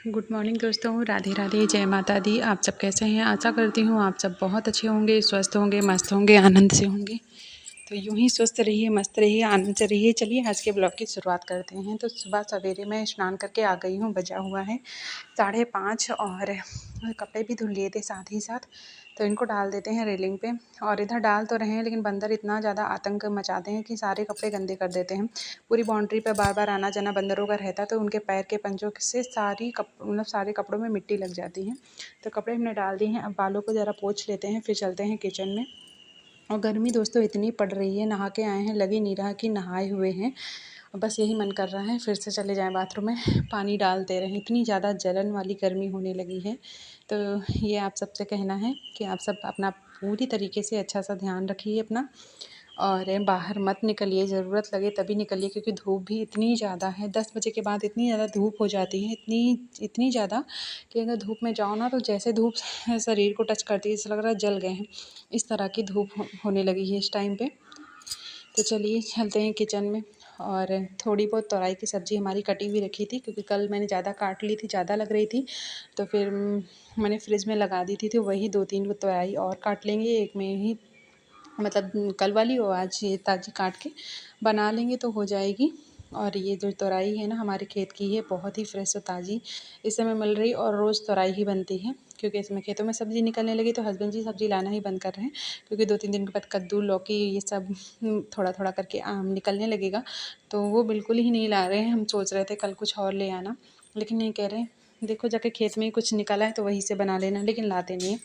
Good morning दोस्तों, राधे राधे, जय माता दी। आप सब कैसे हैं? आशा करती हूँ आप सब बहुत अच्छे होंगे, स्वस्थ होंगे, मस्त होंगे, आनंद से होंगे। तो यूं ही स्वस्थ रहिए, मस्त रहिए, आनंद से रहिए। चलिए आज के ब्लॉग की शुरुआत करते हैं। तो सुबह सवेरे मैं स्नान करके आ गई हूँ। बजा हुआ है 5:30 और कपड़े भी धुल लिए थे साथ ही साथ। तो इनको डाल देते हैं रेलिंग पे। और इधर डाल तो रहे हैं लेकिन बंदर इतना ज़्यादा आतंक मचाते हैं कि सारे कपड़े गंदे कर देते हैं। पूरी बाउंड्री पे बार बार आना जाना बंदरों का रहता है, तो उनके पैर के पंजों से सारे कपड़ों में मिट्टी लग जाती है। तो कपड़े हमने डाल दिए हैं। अब बालों को ज़रा पोंछ लेते हैं, फिर चलते हैं किचन में। और गर्मी दोस्तों इतनी पड़ रही है, नहा के आए हैं, लग ही नहीं रहा कि नहाए हुए हैं। बस यही मन कर रहा है फिर से चले जाएं बाथरूम में, पानी डालते रहें। इतनी ज़्यादा जलन वाली गर्मी होने लगी है। तो ये आप सबसे कहना है कि आप सब अपना पूरी तरीके से अच्छा सा ध्यान रखिए अपना, और बाहर मत निकलिए। ज़रूरत लगे तभी निकलिए, क्योंकि धूप भी इतनी ज़्यादा है। 10 बजे के बाद इतनी ज़्यादा धूप हो जाती है, इतनी इतनी ज़्यादा कि अगर धूप में जाओ ना तो जैसे धूप शरीर को टच करती है ऐसा लग रहा है जल गए हैं। इस तरह की धूप होने लगी है इस टाइम पे। तो चलिए चलते हैं किचन में। और थोड़ी बहुत तोरई की सब्ज़ी हमारी कटी हुई रखी थी, क्योंकि कल मैंने ज़्यादा काट ली थी, ज़्यादा लग रही थी। तो फिर मैंने फ्रिज में लगा दी थी। तो वही 2-3 तोरई और काट लेंगे एक में ही, मतलब कल वाली और आज ये ताज़ी काट के बना लेंगे तो हो जाएगी। और ये जो तोरई है ना हमारे खेत की है, बहुत ही फ्रेश और ताज़ी इस समय मिल रही। और रोज़ तोरई ही बनती है, क्योंकि इसमें खेतों में सब्ज़ी निकलने लगी तो हस्बैंड जी सब्ज़ी लाना ही बंद कर रहे हैं। क्योंकि 2-3 दिन के बाद कद्दू, लौकी ये सब थोड़ा थोड़ा करके निकलने लगेगा। तो वो बिल्कुल ही नहीं ला रहे हैं। हम सोच रहे थे कल कुछ और ले आना, लेकिन नहीं, कह रहे हैं देखो जाके खेत में ही कुछ निकला है तो वहीं से बना लेना, लेकिन लाते नहीं हैं।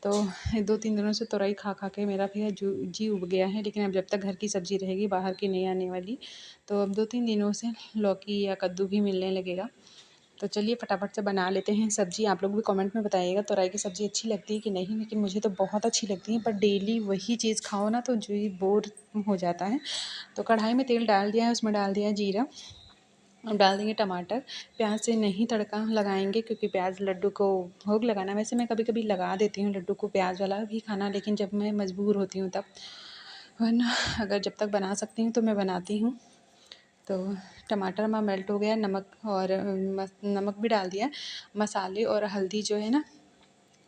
तो 2-3 दिनों से तोरई खा खा के मेरा भी जी उब गया है। लेकिन अब जब तक घर की सब्ज़ी रहेगी, बाहर की नहीं आने वाली, तो अब 2-3 दिनों से लौकी या कद्दू भी मिलने लगेगा। तो चलिए फटाफट से बना लेते हैं सब्ज़ी। आप लोग भी कमेंट में बताइएगा तोरई की सब्ज़ी अच्छी लगती है कि नहीं, लेकिन मुझे तो बहुत अच्छी लगती है। पर डेली वही चीज़ खाओ ना तो जो ही बोर हो जाता है। तो कढ़ाई में तेल डाल दिया है, उसमें डाल दिया है जीरा। अब डाल देंगे टमाटर। प्याज से नहीं तड़का लगाएंगे, क्योंकि प्याज लड्डू को भोग लगाना। वैसे मैं कभी कभी लगा देती हूँ लड्डू को प्याज वाला भी खाना, लेकिन जब मैं मजबूर होती हूँ तब, वरना अगर जब तक बना सकती हूँ तो मैं बनाती हूँ। तो टमाटर हमारा मेल्ट हो गया, नमक और नमक भी डाल दिया। मसाले और हल्दी जो है ना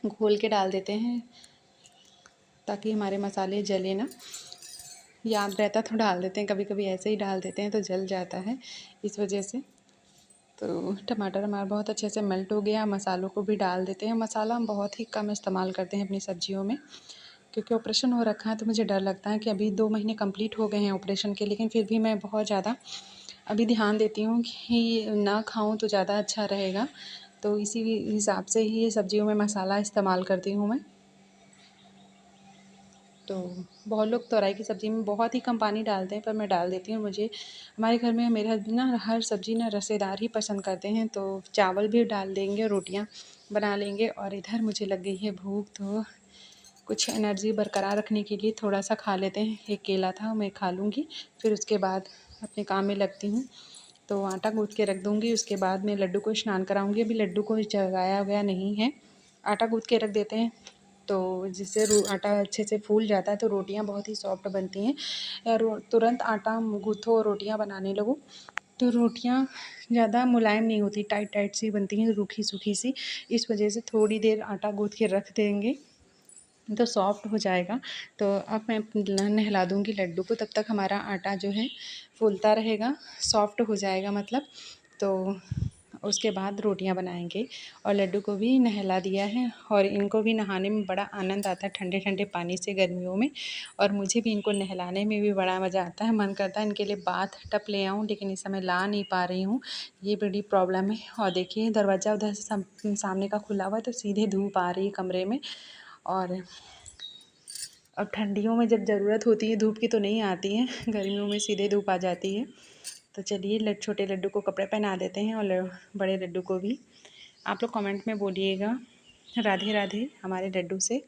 घोल के डाल देते हैं, ताकि हमारे मसाले जले ना। याद रहता तो डाल देते हैं, कभी कभी ऐसे ही डाल देते हैं तो जल जाता है, इस वजह से। तो टमाटर हमारा बहुत अच्छे से मेल्ट हो गया। मसालों को भी डाल देते हैं। मसाला हम बहुत ही कम इस्तेमाल करते हैं अपनी सब्जियों में, क्योंकि ऑपरेशन हो रखा है तो मुझे डर लगता है कि अभी 2 महीने कंप्लीट हो गए हैं ऑपरेशन के, लेकिन फिर भी मैं बहुत ज़्यादा अभी ध्यान देती हूँ कि ना खाऊँ तो ज़्यादा अच्छा रहेगा। तो इसी हिसाब से ही सब्जियों में मसाला इस्तेमाल करती हूँ मैं। तो बहुत लोग तोरई की सब्ज़ी में बहुत ही कम पानी डालते हैं, पर मैं डाल देती हूँ। मुझे हमारे घर में मेरे हस्बैंड ना हर सब्ज़ी ना रसेदार ही पसंद करते हैं, तो चावल भी डाल देंगे, रोटियाँ बना लेंगे। और इधर मुझे लग गई है भूख, तो कुछ एनर्जी बरकरार रखने के लिए थोड़ा सा खा लेते हैं। एक केला था, मैं खा लूँगी, फिर उसके बाद अपने काम में लगती हूँ। तो आटा गूँथ के रख दूँगी, उसके बाद मैं लड्डू को स्नान कराऊँगी। अभी लड्डू को जगाया गया नहीं है, आटा गूँथ के रख देते हैं, तो जिससे आटा अच्छे से फूल जाता है तो रोटियां बहुत ही सॉफ्ट बनती हैं। या तुरंत आटा गूँथो और रोटियां बनाने लगो तो रोटियां ज़्यादा मुलायम नहीं होती, टाइट टाइट सी बनती हैं, रूखी सूखी सी। इस वजह से थोड़ी देर आटा गूँथ के रख देंगे तो सॉफ्ट हो जाएगा। तो अब मैं नहला दूँगी लड्डू को, तब तक हमारा आटा जो है फूलता रहेगा, सॉफ्ट हो जाएगा मतलब। तो उसके बाद रोटियां बनाएंगे। और लड्डू को भी नहला दिया है, और इनको भी नहाने में बड़ा आनंद आता है ठंडे ठंडे पानी से गर्मियों में। और मुझे भी इनको नहलाने में भी बड़ा मज़ा आता है। मन करता है इनके लिए बाथ टब ले आऊँ, लेकिन इस समय ला नहीं पा रही हूँ, ये बड़ी प्रॉब्लम है। और देखिए दरवाज़ा उधर से सामने का खुला हुआ है, तो सीधे धूप आ रही है कमरे में। और अब ठंडियों में जब ज़रूरत होती है धूप की तो नहीं आती है, गर्मियों में सीधे धूप आ जाती है। तो चलिए छोटे लड्डू को कपड़े पहना देते हैं, और बड़े लड्डू को भी। आप लोग कमेंट में बोलिएगा राधे राधे हमारे लड्डू से।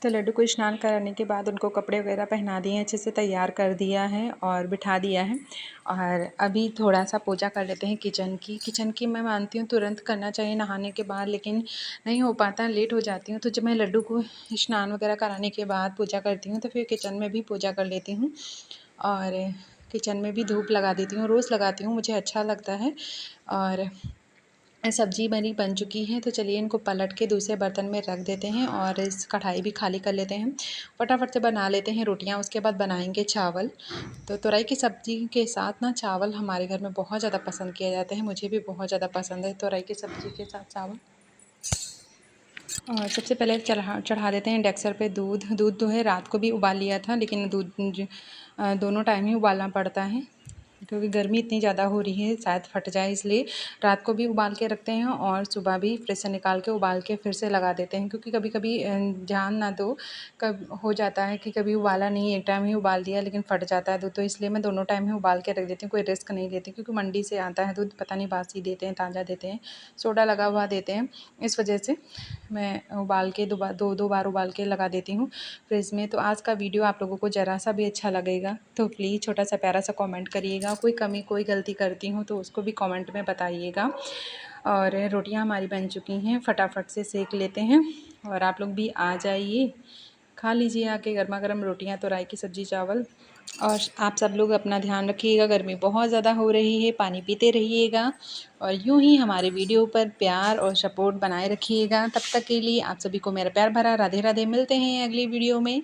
तो लड्डू को स्नान कराने के बाद उनको कपड़े वगैरह पहना दिए हैं, अच्छे से तैयार कर दिया है और बिठा दिया है। और अभी थोड़ा सा पूजा कर लेते हैं किचन की मैं मानती हूँ तुरंत करना चाहिए नहाने के बाद, लेकिन नहीं हो पाता, लेट हो जाती हूँ। तो जब मैं लड्डू को स्नान वगैरह कराने के बाद पूजा करती हूँ तो फिर किचन में भी पूजा कर लेती हूँ और किचन में भी धूप लगा देती हूँ, रोज़ लगाती हूँ, मुझे अच्छा लगता है। और सब्जी मेरी बन चुकी है, तो चलिए इनको पलट के दूसरे बर्तन में रख देते हैं और इस कढ़ाई भी खाली कर लेते हैं। फटाफट से बना लेते हैं रोटियां, उसके बाद बनाएंगे चावल। तो तुरई की सब्ज़ी के साथ ना चावल हमारे घर में बहुत ज़्यादा पसंद किया जाता है, मुझे भी बहुत ज़्यादा पसंद है तुरई की सब्ज़ी के साथ चावल। और सबसे पहले चढ़ा देते हैं डेक्सर पे दूध तो है रात को भी उबाल लिया था, लेकिन दोनों टाइम ही उबालना पड़ता है क्योंकि गर्मी इतनी ज़्यादा हो रही है शायद फट जाए, इसलिए रात को भी उबाल के रखते हैं और सुबह भी फ्रिज से निकाल के उबाल के फिर से लगा देते हैं। क्योंकि कभी कभी ध्यान ना दो, कब हो जाता है कि कभी उबाला नहीं, एक टाइम ही उबाल दिया लेकिन फट जाता है दूध, तो इसलिए मैं दोनों टाइम ही उबाल के रख देती हूँ, कोई रिस्क नहीं लेती। क्योंकि मंडी से आता है दूध, पता नहीं बासी देते हैं ताज़ा देते हैं, सोडा लगा हुआ देते हैं, इस वजह से मैं उबाल के दो बार उबाल के लगा देती हूँ फ्रिज में। तो आज का वीडियो आप लोगों को ज़रा सा भी अच्छा लगेगा तो प्लीज़ छोटा सा प्यारा सा कमेंट करिएगा, कोई कमी कोई गलती करती हूँ तो उसको भी कमेंट में बताइएगा। और रोटियां हमारी बन चुकी हैं, फटाफट से सेक लेते हैं और आप लोग भी आ जाइए, खा लीजिए आके गर्मा गर्म रोटियां, तो राई की सब्ज़ी चावल। और आप सब लोग अपना ध्यान रखिएगा, गर्मी बहुत ज़्यादा हो रही है, पानी पीते रहिएगा और यूं ही हमारे वीडियो पर प्यार और सपोर्ट बनाए रखिएगा। तब तक के लिए आप सभी को मेरा प्यार भरा राधे राधे, मिलते हैं अगली वीडियो में।